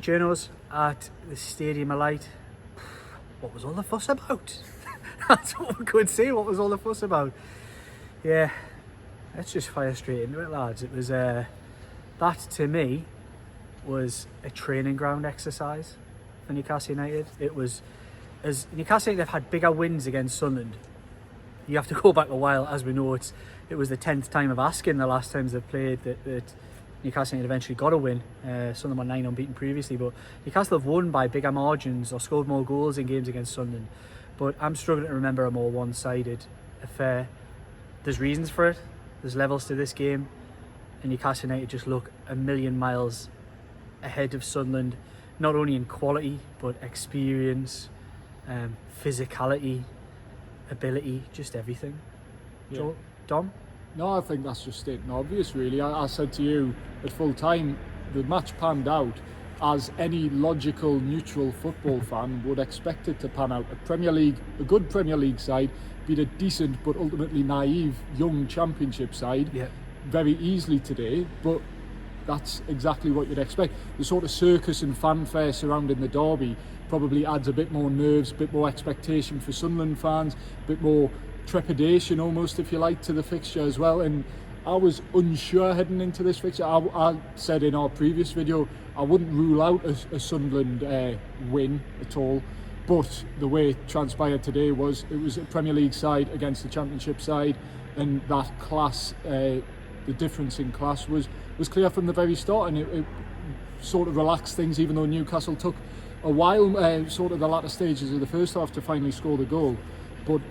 journos at the Stadium of Light. What was all the fuss about? That's what we could say. What was all the fuss about? Yeah, let's just fire straight into it, lads. It was that to me was a training ground exercise for Newcastle United. It was, as Newcastle United have had bigger wins against Sunderland. You have to go back a while, as we know. It was the 10th time of asking the last times they've played that Newcastle United eventually got a win. Sunderland were 9 unbeaten previously, but Newcastle have won by bigger margins or scored more goals in games against Sunderland. But I'm struggling to remember a more one-sided affair. There's reasons for it. There's levels to this game, and Newcastle United just look a million miles ahead of Sunderland, not only in quality but experience, physicality, ability, just everything. Yeah. Dom? No, I think that's just stating obvious, really. I said to you at full time, the match panned out as any logical, neutral football fan would expect it to pan out. A good Premier League side beat a decent but ultimately naive young Championship side very easily today, but that's exactly what you'd expect. The sort of circus and fanfare surrounding the derby probably adds a bit more nerves, a bit more expectation for Sunderland fans, a bit more trepidation almost, if you like, to the fixture as well. And I was unsure heading into this fixture. I said in our previous video I wouldn't rule out a Sunderland win at all, but the way it transpired today was it was a Premier League side against the Championship side, and that class, the difference in class was clear from the very start, and it sort of relaxed things, even though Newcastle took a while, sort of the latter stages of the first half, to finally score the goal. But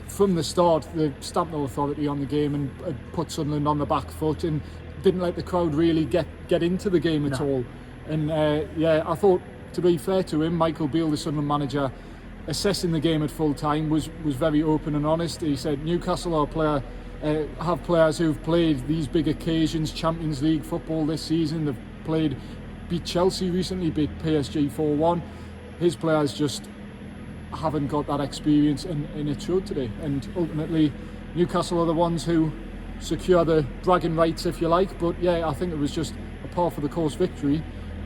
from the start, they stamped no authority on the game and put Sunderland on the back foot and didn't let the crowd really get into the game at all. And I thought, to be fair to him, Michael Beale, the Sunderland manager, assessing the game at full time, was very open and honest. He said Newcastle have players who've played these big occasions, Champions League football this season. They've beat Chelsea recently, beat PSG 4-1. His players just haven't got that experience, and it showed today. And ultimately, Newcastle are the ones who secure the bragging rights, if you like. But yeah, I think it was just a par for the course victory,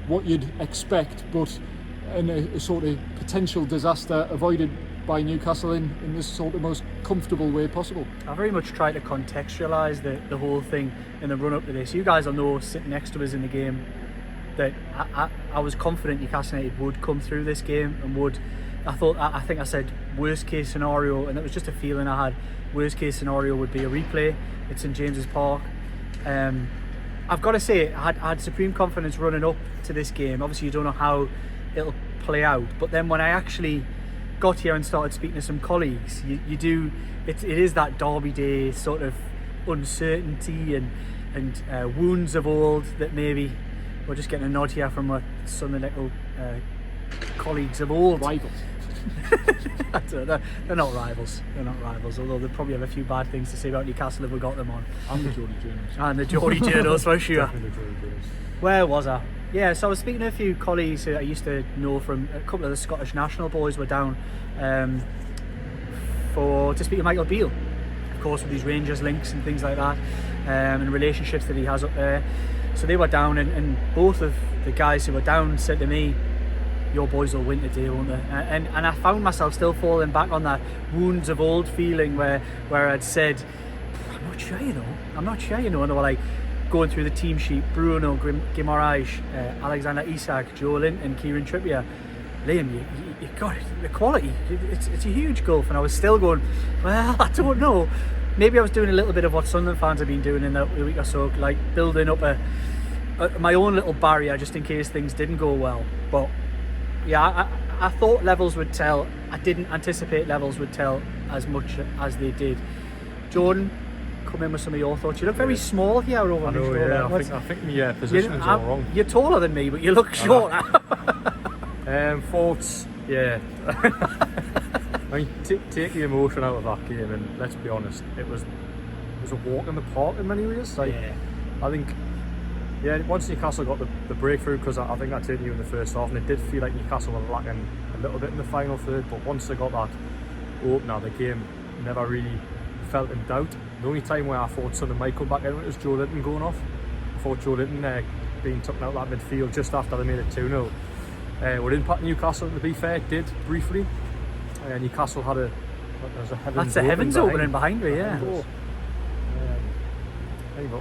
what you'd expect, but in a sort of potential disaster avoided by Newcastle in this sort of most comfortable way possible. I very much try to contextualise the whole thing in the run-up to this. You guys will know, sitting next to us in the game, that I was confident Newcastle United would come through this game and would. I think I said worst case scenario, and it was just a feeling I had. Worst case scenario would be a replay at St James's Park. I've got to say, I had supreme confidence running up to this game. Obviously, you don't know how it'll play out, but then when I actually got here and started speaking to some colleagues, you do. It is that Derby Day sort of uncertainty and wounds of old that maybe we're just getting a nod here from our Sunderland colleagues of old. Rivals. They're not rivals. They're not rivals. Although they probably have a few bad things to say about Newcastle if we got them on. And the Geordie Journals. And the Geordie Journals for sure. Definitely the Geordie Journals. Where was I? Yeah, so I was speaking to a few colleagues who I used to know from a couple of the Scottish national boys were down to speak to Michael Beale, of course, with these Rangers links and things like that, and relationships that he has up there. So they were down, and both of the guys who were down said to me, your boys will win today, won't they? And I found myself still falling back on that wounds of old feeling where I'd said, I'm not sure, you know, and they were like going through the team sheet: Bruno Guimaraes, Alexander Isak, Joe Linton, Kieran Trippier. Liam, you got it, the quality, it's a huge gulf. And I was still going, well, I don't know. Maybe I was doing a little bit of what Sunderland fans have been doing in the week or so, like building up my own little barrier just in case things didn't go well. But yeah, I thought levels would tell. I didn't anticipate levels would tell as much as they did. Jordan, come in with some of your thoughts. You look very small here over I know, I think my position is all wrong. You're taller than me, but you look shorter. Thoughts, yeah. I mean, take the emotion out of that game, and let's be honest, it was a walk in the park in many ways. Like, yeah. I think, once Newcastle got the breakthrough, because I think that did you in the first half, and it did feel like Newcastle were lacking a little bit in the final third, but once they got that opener, the game never really felt in doubt. The only time where I thought Sunderland might come back in it was Joe Linton going off. I thought Joe Linton being taken out of that midfield just after they made it 2-0 would impact Newcastle. To be fair, it did briefly. Newcastle had a heavens opening behind me, yeah. What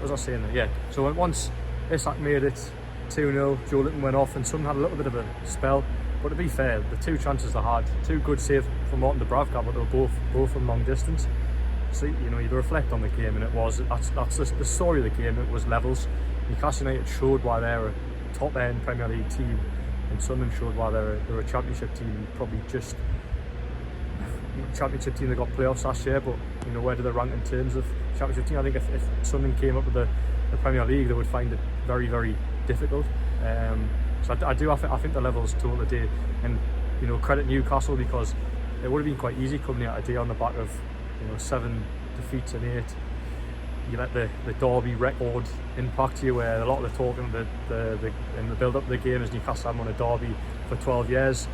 was I saying there? Yeah. So once Isak made it 2-0, Joe Linton went off, and Sun had a little bit of a spell. But to be fair, the 2 chances they had, 2 good saves from Martin Dubravka, but they were both from long distance. So you reflect on the game, and that's the story of the game. It was levels. Newcastle United showed why they're a top end Premier League team, and Sunderland showed why they're a Championship team. Probably just Championship team that got playoffs last year, but where do they rank in terms of Championship team? I think if Sunderland came up with the Premier League, they would find it very, very difficult. So I think the levels total today, and credit Newcastle, because it would have been quite easy coming out today on the back of 7 defeats and 8. You let the Derby record impact you, where a lot of the talking in the build up of the game is Newcastle haven't won a Derby for 12 years,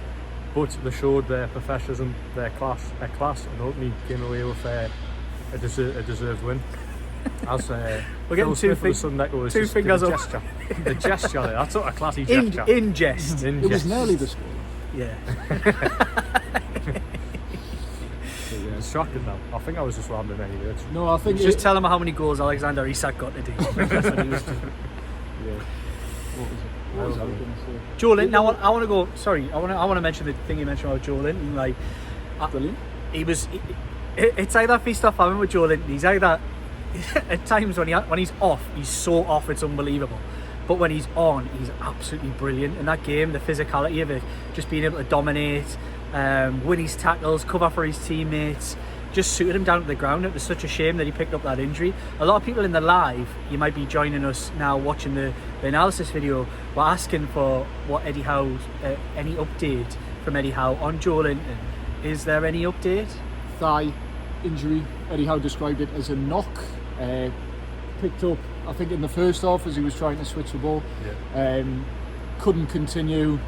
but they showed their professionalism, their class, and ultimately came away with a deserved win. As we're getting two fingers up. The gesture there, that's not a classy gesture. In jest. It was nearly the score. Yeah. Distracted now. I think I was just rambling anyway. No, I think just tell him how many goals Alexander Isak got today. That's what he was doing. Yeah. What was I going to say? Joe Linton. Now I want to go. Sorry, I want to mention the thing you mentioned about Joe Linton. Like, brilliant. It's either feast or famine with Joe Linton. He's either at times when he's off, he's so off it's unbelievable. But when he's on, he's absolutely brilliant. In that game, the physicality of it, just being able to dominate, win his tackles, cover for his teammates, just suited him down to the ground. It was such a shame that he picked up that injury. A lot of people in the live, you might be joining us now watching the analysis video, were asking for what Eddie Howe's, any update from Eddie Howe on Joe Linton. Is there any update? Thigh injury. Eddie Howe described it as a knock. Picked up, I think, in the first half as he was trying to switch the ball. Yeah. Couldn't continue.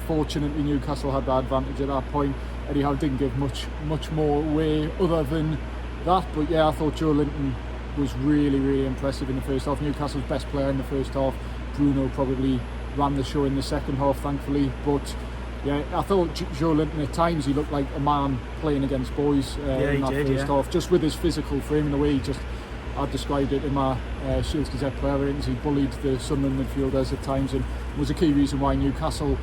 Fortunately, Newcastle had the advantage at that point. Eddie Howe didn't give much more away other than that. But yeah, I thought Joe Linton was really, really impressive in the first half. Newcastle's best player in the first half. Bruno probably ran the show in the second half, thankfully. But yeah, I thought Joe Linton at times he looked like a man playing against boys in that first half, just with his physical frame and the way I described it in my Shields Gazette player ratings. He bullied the Sunderland midfielders at times and was a key reason why Newcastle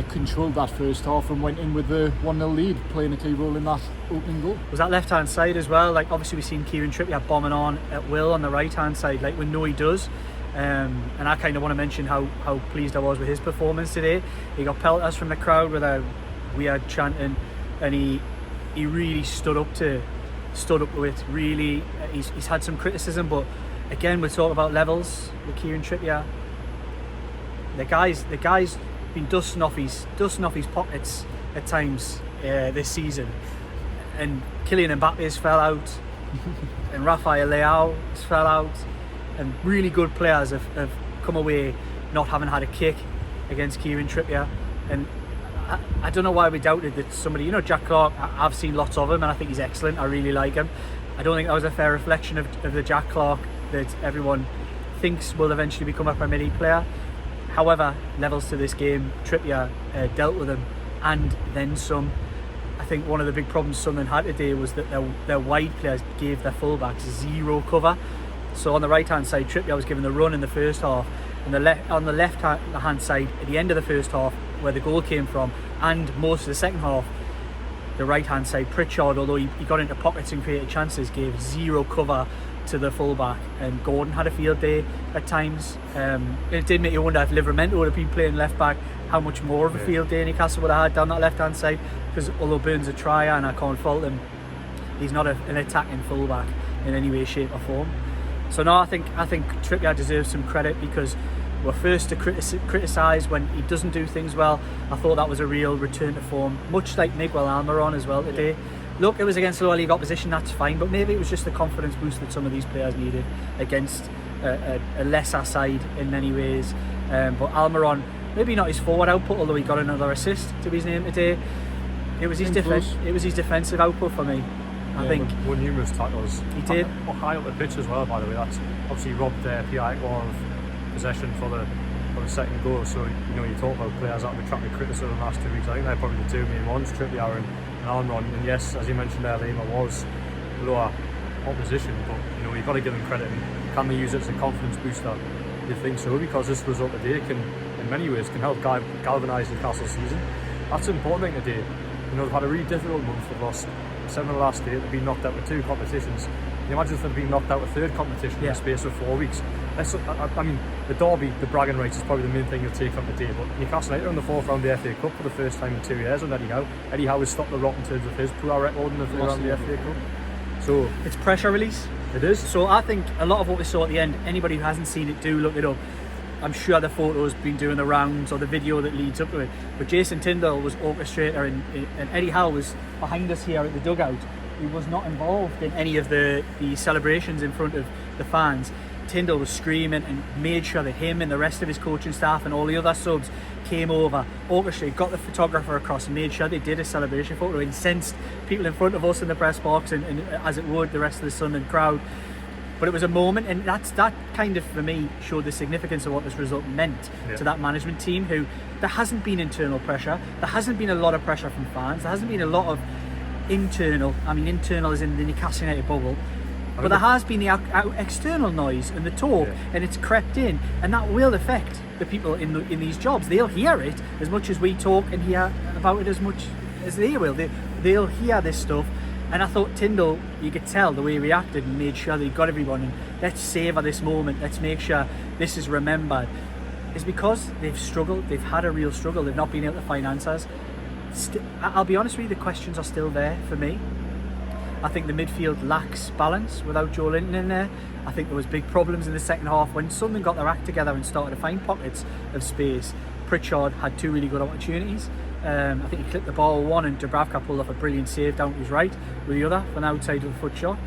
controlled that first half and went in with the 1-0 lead, playing a key role in that opening goal. Was that left hand side as well? Like, obviously we've seen Kieran Trippier bombing on at will on the right hand side, like we know he does. And I kind of want to mention how pleased I was with his performance today. He got pelters from the crowd with a weird chanting, and he really stood up to it. Really, he's had some criticism, but again, we'll talk about levels with Kieran Trippier. The guy's been dusting off his pockets at times this season, and Kylian Mbappe's fell out, and Rafael Leao's fell out, and really good players have come away not having had a kick against Kieran Trippier. And I don't know why we doubted that somebody, Jack Clark, I've seen lots of him and I think he's excellent. I really like him. I don't think that was a fair reflection of the Jack Clark that everyone thinks will eventually become a Premier League player. However, levels to this game, Trippier dealt with him and then some. I think one of the big problems Sunderland had today was that their wide players gave their fullbacks zero cover. So on the right hand side, Trippier was given the run in the first half, and on the left hand side at the end of the first half, where the goal came from, and most of the second half, the right hand side, Pritchard, although he got into pockets and created chances, gave zero cover to the fullback, and Gordon had a field day at times. It did make you wonder if Livramento would have been playing left back, how much more of a field day Newcastle would have had down that left hand side, because although Burns a trier and I can't fault him, he's not an attacking fullback in any way, shape or form. So no, I think Trippier deserves some credit, because we're first to criticise when he doesn't do things well. I thought that was a real return to form, much like Miguel Almiron as well today. Yeah. Look, it was against lower league opposition, that's fine, but maybe it was just the confidence boost that some of these players needed against a lesser side in many ways. But Almiron, maybe not his forward output, although he got another assist to his name today. It was his defensive output for me. I think won numerous tackles. He did. High up the pitch as well, by the way. That's obviously robbed Pierre of possession for the for the second goal. So you talk about players that have attracted criticism the last 2 weeks. I think they're probably the two main ones, Trippier and Almiron. And yes, as you mentioned there, Lima was lower opposition, but you've got to give them credit. And can they use it as a confidence booster? You think so? Because this result today can, in many ways, can help galvanise Newcastle's season. That's an important thing today. They've had a really difficult month. They've lost 7 of the last 8. They've been knocked out with 2 competitions. Can you imagine if they'd been knocked out with 3rd competition in the space of 4 weeks? I mean, the derby, the bragging rights is probably the main thing you'll take from today. But Newcastle United are in the 4th round of the FA Cup for the first time in 2 years on Eddie Howe. Eddie Howe has stopped the rot in terms of his poor record in the 3rd round of the FA Cup. So it's pressure release. It is. So I think a lot of what we saw at the end, anybody who hasn't seen it, do look it up. I'm sure the photo's been doing the rounds or the video that leads up to it. But Jason Tyndall was orchestrator and Eddie Howe was behind us here at the dugout. He was not involved in any of the celebrations in front of the fans. Tyndall was screaming and made sure that him and the rest of his coaching staff and all the other subs came over, orchestrated, got the photographer across and made sure they did a celebration photo, incensed people in front of us in the press box and as it would the rest of the Sunderland crowd. But it was a moment, and that kind of, for me, showed the significance of what this result meant to that management team, who there hasn't been internal pressure, there hasn't been a lot of pressure from fans, there hasn't been a lot of internal is in the Newcastle United bubble, but there has been the external noise and the talk, and it's crept in, and that will affect the people in these jobs. They'll hear it as much as we talk and hear about it as much as they will. They'll hear this stuff. And I thought Tyndall, you could tell the way he reacted and made sure that he got everyone in. Let's savour this moment. Let's make sure this is remembered. It's because they've struggled. They've had a real struggle. They've not been able to find answers. I'll be honest with you, the questions are still there for me. I think the midfield lacks balance without Joe Linton in there. I think there was big problems in the second half when Sunderland got their act together and started to find pockets of space. Pritchard had 2 really good opportunities. I think he clipped the ball one and Dubravka pulled off a brilliant save down to his right with the other from outside of the foot shot.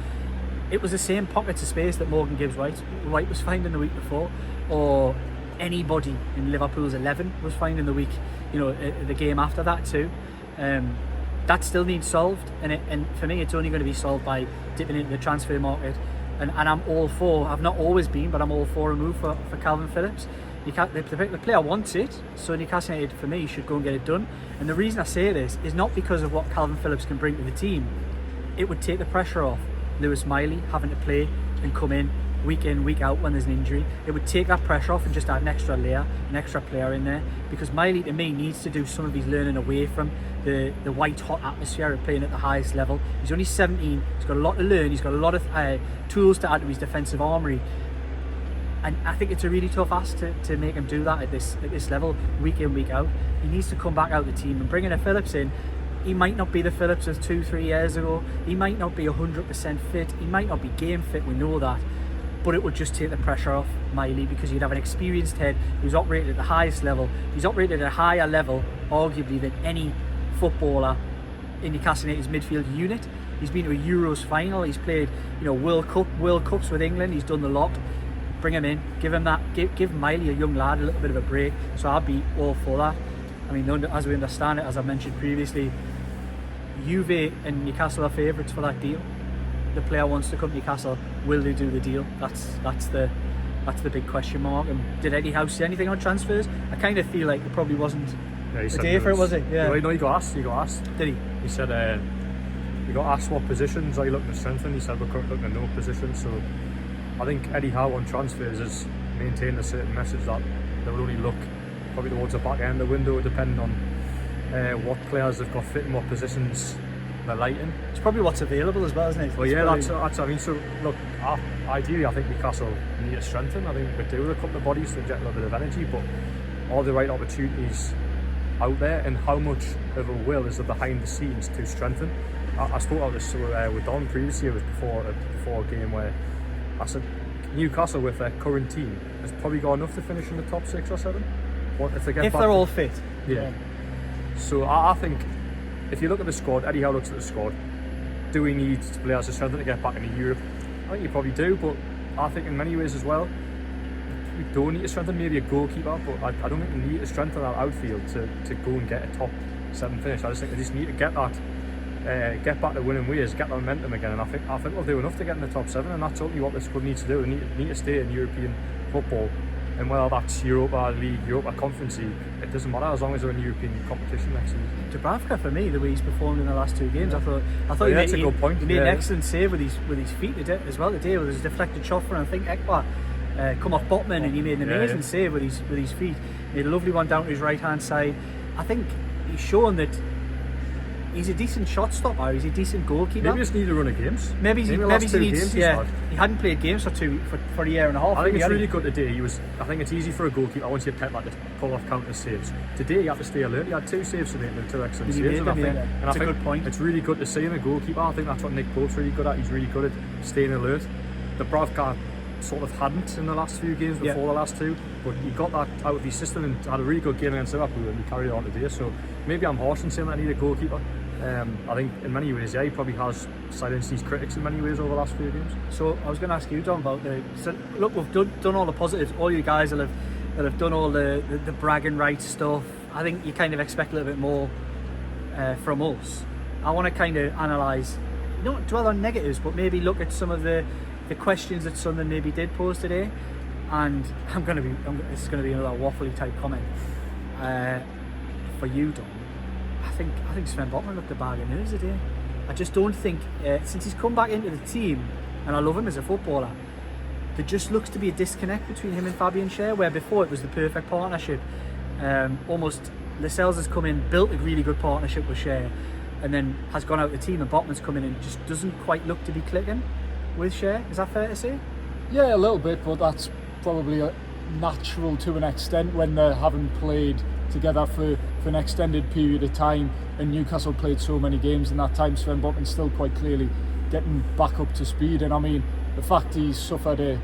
It was the same pockets of space that Morgan Gibbs-White was finding the week before, or anybody in Liverpool's 11 was finding the week, the game after that too. That still needs solved, and for me it's only going to be solved by dipping into the transfer market, and I'm all for, I've not always been, but I'm all for a move for Kalvin Phillips. The player wants it, so Newcastle United, for me, should go and get it done. And the reason I say this is not because of what Kalvin Phillips can bring to the team. It would take the pressure off Lewis Miley having to play and come in, week out when there's an injury. It would take that pressure off and just add an extra layer, an extra player in there. Because Miley, to me, needs to do some of his learning away from the white-hot atmosphere of playing at the highest level. He's only 17, he's got a lot to learn, he's got a lot of tools to add to his defensive armoury. And I think it's a really tough ask to make him do that at this level, week in, week out. He needs to come back out of the team, and bringing a Phillips in, he might not be the Phillips of 2-3 years ago. He might not be 100% fit. He might not be game fit, we know that. But it would just take the pressure off Miley, because you'd have an experienced head who's operated at the highest level. He's operated at a higher level, arguably, than any footballer in Newcastle United's midfield unit. He's been to a Euros final. He's played, World Cups with England. He's done the lot. Bring him in, give Miley, a young lad, a little bit of a break. So I'd be all for that. I mean, as we understand it, as I mentioned previously, Juve and Newcastle are favourites for that deal. The player wants to come to Newcastle. Will they do the deal? That's the big question mark. And did Eddie Howe say anything on transfers? I kind of feel like it probably wasn't the day for it, was it? Yeah. No, he got asked. Did he? He said he got asked what positions are you looking to strengthen. He said we're currently looking at no positions. So I think Eddie Howe on transfers has maintained a certain message that they will only look probably towards the back end of the window, depending on what players they've got fit in what positions they're lighting. It's probably what's available as well, isn't it? Well, yeah, that's I mean. So look, ideally, I think Newcastle need to strengthen. I think we do with a couple of bodies to inject a little bit of energy, but are the right opportunities out there, and how much of a will is there behind the scenes to strengthen? I spoke about this with Don previously. It was before a game where I said Newcastle with their current team has probably got enough to finish in the top 6 or 7. If they're all fit. Yeah. So I think if you look at the squad, Eddie Howe looks at the squad. Do we need players to strengthen to get back into Europe? I think you probably do, but I think in many ways as well, we don't need to strengthen maybe a goalkeeper, but I don't think we need to strengthen our outfield to go and get a top 7 finish. I just think we just need to get that. Get back to winning ways, get the momentum again, and I think we'll do enough to get in the top 7, and that's ultimately what this squad needs to do. We need to stay in European football And whether that's Europa League, Europa Conference League, it doesn't matter as long as they're in European competition next season. Dubravka, for me, the way he's performed in the last 2 games, I thought he that's a good point. He made an excellent save with his feet as well today. With his deflected shot from, I think, Ekbar come off Botman, and he made an amazing save with his feet. He made a lovely one down to his right hand side. I think he's shown that he's a decent shot stopper. He's a decent goalkeeper. Maybe he just needs a run of games. Maybe he needs. Yeah, he hadn't played games for a year and a half. I think it's really good today. I think it's easy for a goalkeeper once you pet like to pull off counter saves. Today you have to stay alert. He had 2 saves today and 2 excellent saves. And I think that's a good point. It's really good to see in a goalkeeper. I think that's what Nick Pope's really good at. He's really good at staying alert. Dubravka sort of hadn't in the last few games before the last 2, but he got that out of his system and had a really good game against Liverpool, and he carried on today. So maybe I'm harsh in saying that I need a goalkeeper. I think in many ways, he probably has silenced his critics in many ways over the last few games. So I was going to ask you, Don, about look, we've done all the positives. All you guys that have done all the bragging rights stuff. I think you kind of expect a little bit more from us. I want to kind of analyse, not dwell on negatives, but maybe look at some of the questions that Sunderland maybe did pose today. And this is going to be another waffly type comment for you, Don. I think Sven Botman looked a bag of nerves today. I just don't think, since he's come back into the team, and I love him as a footballer, there just looks to be a disconnect between him and Fabian Schär, where before it was the perfect partnership. Almost Lascelles has come in, built a really good partnership with Schär, and then has gone out of the team, and Botman's come in and just doesn't quite look to be clicking with Schär. Is that fair to say? Yeah, a little bit, but that's probably natural to an extent when they haven't played together for an extended period of time, and Newcastle played so many games in that time. Sven Botman's still quite clearly getting back up to speed, and I mean the fact he's suffered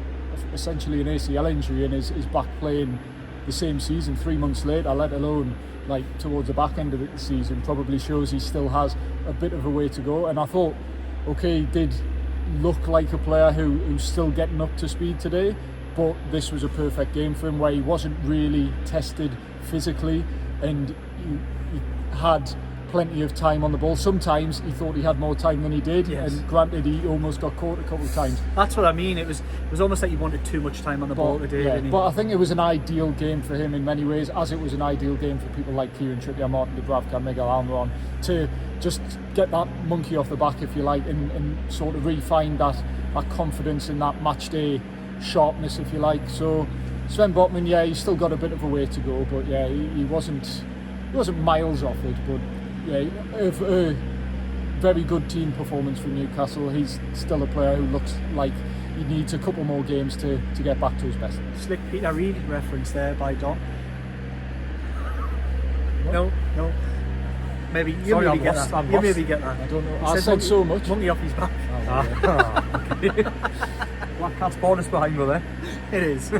essentially an ACL injury and is back playing the same season 3 months later, let alone like towards the back end of the season, probably shows he still has a bit of a way to go. And I thought, okay, he did look like a player who's still getting up to speed today, but this was a perfect game for him where he wasn't really tested physically, and he had plenty of time on the ball. Sometimes he thought he had more time than he did, and granted he almost got caught a couple of times. That's what I mean. It was almost like he wanted too much time on the ball today. Yeah, but I think it was an ideal game for him in many ways, as it was an ideal game for people like Kieran Trippier, Martin Dubravka, Miguel Almiron, to just get that monkey off the back, if you like, and sort of refine that confidence in that match day sharpness, if you like. So Sven Botman, he's still got a bit of a way to go, but he wasn't miles off it. But a very good team performance from Newcastle. He's still a player who looks like he needs a couple more games to get back to his best. Slick Peter Reid reference there by Don. No. Maybe you maybe get that. You maybe get that. I don't know. I said so much. Monkey off his back. Okay. Black Cat's bonus behind me there. It is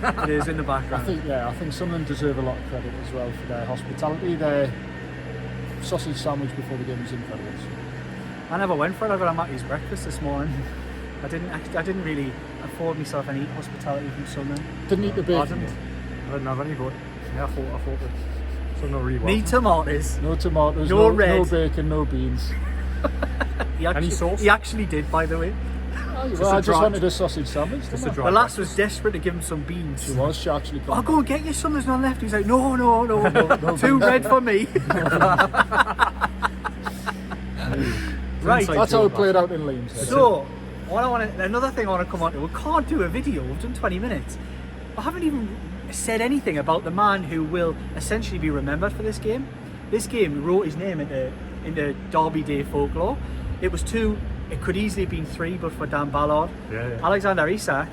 in the background. I think Sunderland deserve a lot of credit as well for their hospitality. Their sausage sandwich before the game was incredible. So. I never went for it. I got a Magpies breakfast this morning. I didn't really afford myself any hospitality from Sunderland. Didn't eat the bacon. I didn't have any, but I thought that Sunderland really well. Need tomatoes. No tomatoes. No red. No bacon. No beans. Any sauce? He actually did, by the way. I just wanted a sausage sandwich. The lass was desperate to give him some beans. She actually. I'll go and get you some. There's none left. He's like, no, too red for me. Right. That's how it played out in Leeds. So, another thing I want to come on to. We can't do a video. We've done 20 minutes. I haven't even said anything about the man who will essentially be remembered for this game. This game wrote his name into Derby Day folklore. It was 2. It could easily have been 3, but for Dan Ballard. Yeah. Alexander Isak,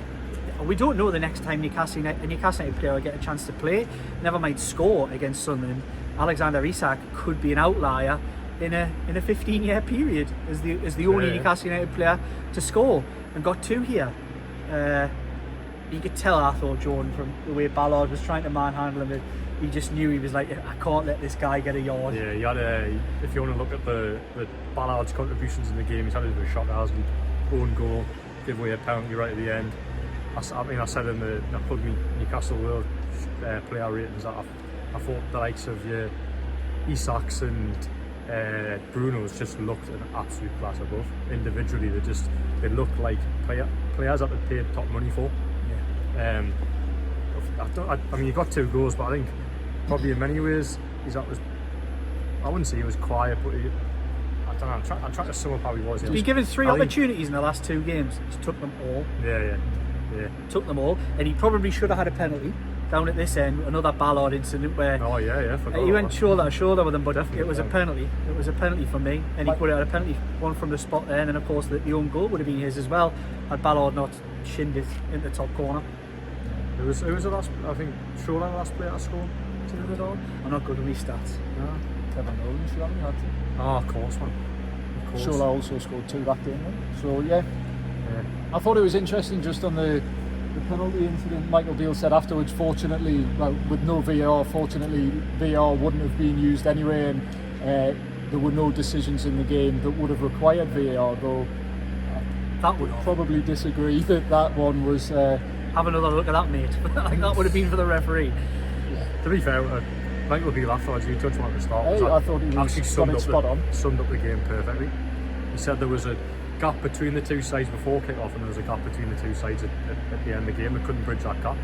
we don't know the next time a Newcastle United player will get a chance to play, never mind score against Sunderland. Alexander Isak could be an outlier in a 15-year period as the only Newcastle United player to score, and got 2 here. You could tell, I thought, Jordan, from the way Ballard was trying to manhandle him, he just knew he was like, I can't let this guy get a yard. Yeah, he had if you want to look at the Ballard's contributions in the game, he's had a bit of a shock. Hasley, own goal, give away a penalty right at the end. I said in the Plug Me Newcastle World player ratings that I thought the likes of Isaks and Bruno's just looked an absolute class above. Individually, they look like players that they paid top money for. I mean, he got 2 goals, but I think probably in many ways I wouldn't say he was quiet, but I don't know. I'm trying to sum up how he was. He's been given 3 opportunities in the last 2 games. He's took them all. Yeah. Took them all, and he probably should have had a penalty down at this end. Another Ballard incident where he went shoulder to shoulder with him, but definitely it was a penalty. It was a penalty for me, and he could have had a penalty, one from the spot there, and then of course the own goal would have been his as well had Ballard not shinned it in the top corner. It was the last, I think, Shola the last player to score. I'm not good with these stats. No. Kevin Nolan should have had to. Oh, of course, man. Of course. Shola also scored 2 that game, right? So yeah. I thought it was interesting just on the penalty incident. Michael Beale said afterwards, fortunately, well, with no VAR, fortunately VAR wouldn't have been used anyway, and there were no decisions in the game that would have required VAR, though that would probably disagree that one was... have another look at that, mate. Like that would have been for the referee. To be fair, Michael Beale afterwards, you touched on at the start. I thought he was actually summed up the game perfectly. He said there was a gap between the 2 sides before kick-off, and there was a gap between the 2 sides at the end of the game. They couldn't bridge that gap.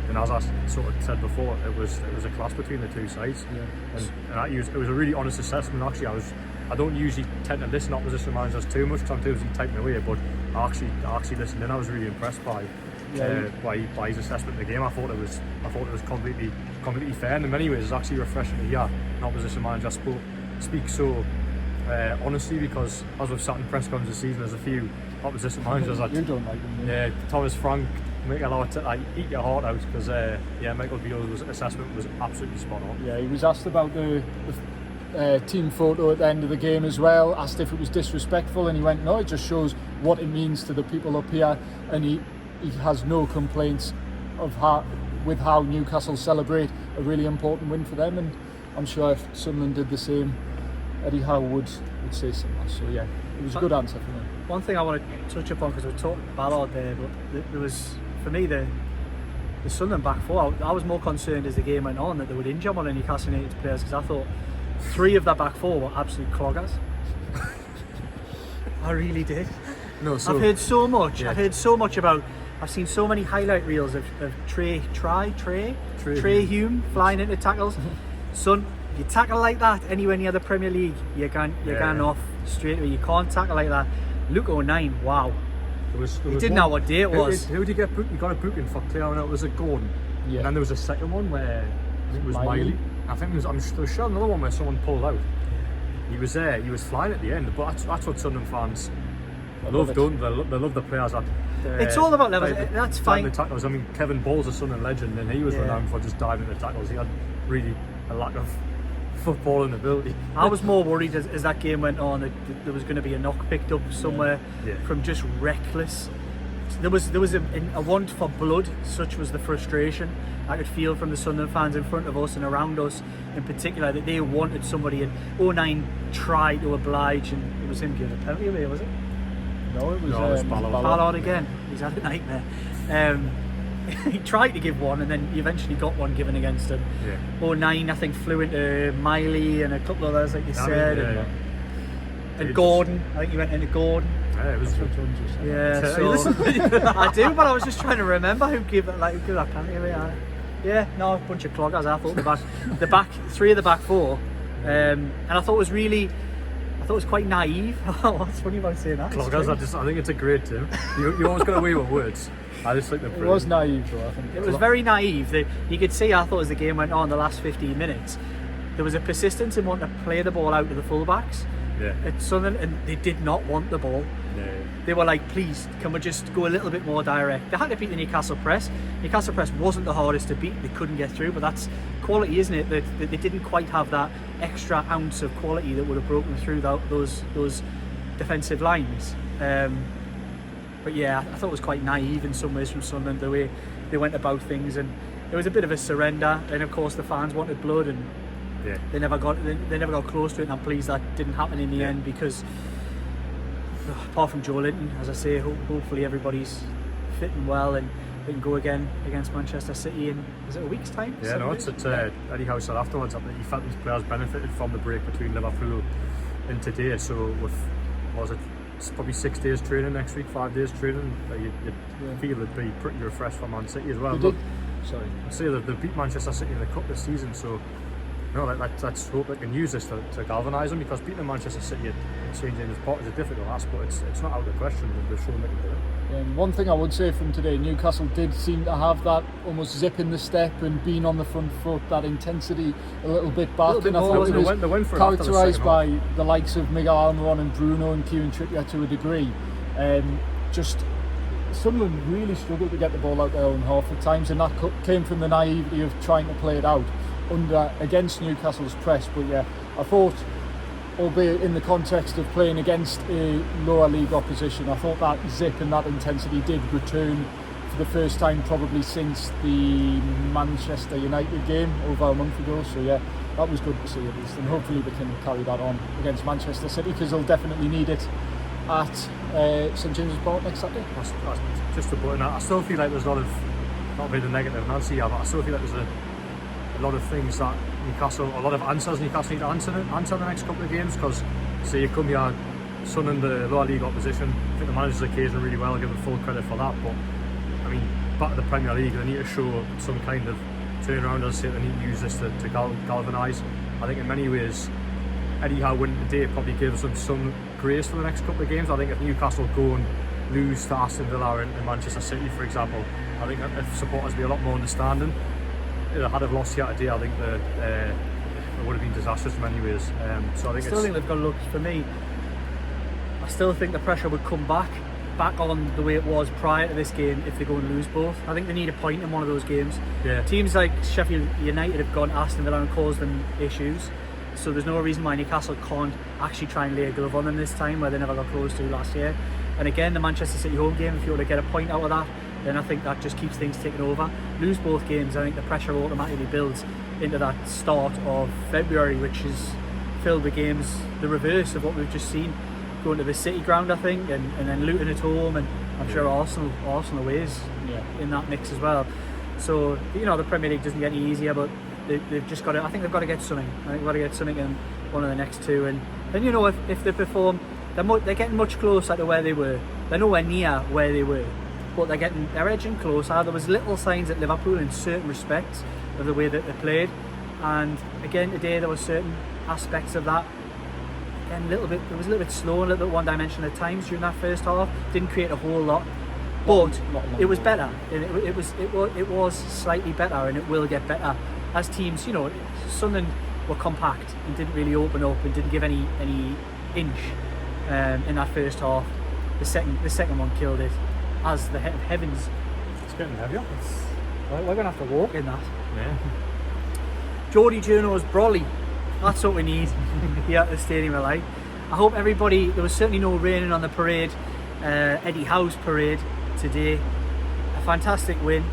And as I sort of said before, it was a clash between the 2 sides. Yeah. And it was a really honest assessment. Actually, I don't usually tend to listen to opposition managers too much, because I'm too busy typing away. But I actually listened in. I was really impressed by his assessment of the game. I thought it was completely fair, and in many ways it's actually refreshing to hear an opposition manager speak so honestly, because as we've sat in press conferences this season, there's a few opposition managers that you don't like them. Yeah, Thomas Frank make a lot of eat your heart out, because Michael Beale's assessment was absolutely spot on. Yeah, he was asked about the team photo at the end of the game as well, asked if it was disrespectful, and he went, no, it just shows what it means to the people up here, and he has no complaints of how Newcastle celebrate a really important win for them, and I'm sure if Sunderland did the same, Eddie Howe would say similar. So yeah, it was a good answer for me. One thing I want to touch upon, because we talked Ballard there, but there was, for me, the Sunderland back 4, I was more concerned as the game went on that they would injure one of Newcastle United's players, because I thought 3 of their back 4 were absolute cloggers. I really did. No, I've heard so much. Yeah. I've heard so much about. I've seen so many highlight reels of Trey Hume flying into tackles. Son, if you tackle like that anywhere near the Premier League, you're going off straight away. You can't tackle like that. Luke 09, wow. He didn't know what day it was. Who did he get booked? He got a booking for clearing out. Was it Gordon? Yeah. And then there was a second one where I think it was Miley. I think I'm sure another one where someone pulled out. He was there. He was flying at the end. But that's what Sunderland fans love, don't they? They love the players that. It's all about levels. That's fine. The tackles. I mean, Kevin Ball's a Sunderland legend, and he was renowned for just diving into tackles. He had really a lack of footballing ability. I was more worried as that game went on that there was going to be a knock picked up somewhere from just reckless. There was a want for blood. Such was the frustration I could feel from the Sunderland fans in front of us and around us, in particular, that they wanted somebody. And 09 tried to oblige, and it was him giving a penalty away, was it? No, it was Ballard again. He's had a nightmare. He tried to give one, and then he eventually got one given against him. 09, I think, flew into Miley and a couple of others, like you said. And Gordon, I think he went into Gordon. Yeah, it was I do, but I was just trying to remember who gave that penalty away. A bunch of cloggers. I thought the back 3 of the back 4, and I thought it was quite naive. What's funny about saying that? Cloggers, I think it's a great term. You always got away with words. I just think it was naive, though. I think it was very naive. You could see, I thought, as the game went on, the last 15 minutes, there was a persistence in wanting to play the ball out to the fullbacks. At Sunderland, and they did not want the ball. They were like, please, can we just go a little bit more direct? They had to beat the Newcastle press. Newcastle press wasn't the hardest to beat. They couldn't get through, but that's quality, isn't it? That they didn't quite have that extra ounce of quality that would have broken through those defensive lines. But yeah, I thought it was quite naive in some ways from Sunderland, the way they went about things, and it was a bit of a surrender. And of course, the fans wanted blood, and they never got close to it. And I'm pleased that didn't happen in the end, because apart from Joe Linton, as I say, hopefully everybody's fit and well, and we can go again against Manchester City in, is it a week's time? Yeah, no, it's Eddie Howe said afterwards that he felt these players benefited from the break between Liverpool and today. So with, was it it's probably 6 days training next week, 5 days training. You'd feel it'd be pretty refreshed for Man City as well. Sorry. I'd say that they've beat Manchester City in the cup this season, so let's hope they can use this to galvanise them, because beating Manchester City at St James's Park is a difficult task, but it's not out of the question. They've shown they can do it. One thing I would say from today, Newcastle did seem to have that almost zip in the step and being on the front foot, that intensity a little bit back. And I thought it was characterised by the likes of Miguel Almiron and Bruno and Kieran Trippier to a degree. Just Sunderland really struggled to get the ball out their own half at times, and that came from the naivety of trying to play it out against Newcastle's press. But yeah, I thought, albeit in the context of playing against a lower league opposition, I thought that zip and that intensity did return for the first time probably since the Manchester United game over a month ago. So yeah, that was good to see at least, and hopefully they can carry that on against Manchester City, because they'll definitely need it at St James's Park next Saturday. Just to put in, I still feel like there's a lot of, not really the negative Nancy, but I still feel like there's a lot of things that Newcastle, a lot of answers Newcastle need to answer the next couple of games, because say you come here, Sunderland, the lower league opposition, I think the manager's occasion really well, I'll give them full credit for that, but I mean, back to the Premier League, they need to show some kind of turnaround. As I say, they need to use this to galvanise. I think in many ways, Eddie Howe winning today probably gives them some grace for the next couple of games. I think if Newcastle go and lose to Aston Villa and Manchester City, for example, I think if supporters would be a lot more understanding. Had they lost here today, I think it would have been disastrous in many ways. So I think they've got to look, for me, I still think the pressure would come back on the way it was prior to this game if they go and lose both. I think they need a point in one of those games. Yeah. Teams like Sheffield United have gone to Aston Villa and caused them issues, so there's no reason why Newcastle can't actually try and lay a glove on them this time, where they never got close to last year. And again, the Manchester City home game, if you were to get a point out of that, then I think that just keeps things ticking over. Lose both games, I think the pressure automatically builds into that start of February, which is filled with games the reverse of what we've just seen, going to the City ground, I think, and then Luton at home, and I'm sure Arsenal away is in that mix as well. So the Premier League doesn't get any easier, but they've just got to, I think they've got to get something. I think they've got to get something in one of the next two, and then if they perform, they're getting much closer to where they were. They're nowhere near where they were, but they're edging closer. There was little signs at Liverpool in certain respects of the way that they played, and again today there were certain aspects of that. Again, it was a little bit slow and a little bit one-dimensional at times during that first half. Didn't create a whole lot, but it was better. It was slightly better, and it will get better as teams. Sunderland were compact and didn't really open up and didn't give any inch in that first half. The second one killed it. As the heavens, it's getting heavier. We're gonna have to walk in that. Yeah. Geordie Journo's Brolly. That's what we need here at the Stadium of Light. I hope everybody. There was certainly no raining on the parade, Eddie Howe's parade today. A fantastic win.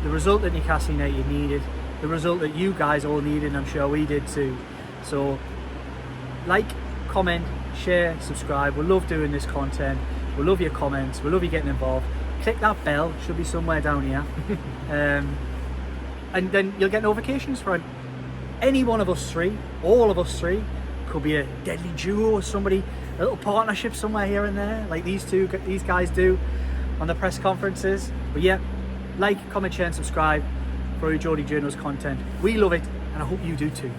The result that Newcastle United needed. The result that you guys all needed, and I'm sure we did too. So, like, comment, share, subscribe. We love doing this content. We love your comments. We love you getting involved. Click that bell. Should be somewhere down here. And then you'll get notifications for any one of us three. All of us three. Could be a deadly duo or somebody. A little partnership somewhere here and there, like these guys do on the press conferences. But yeah, like, comment, share and subscribe for Geordie Journo's content. We love it, and I hope you do too.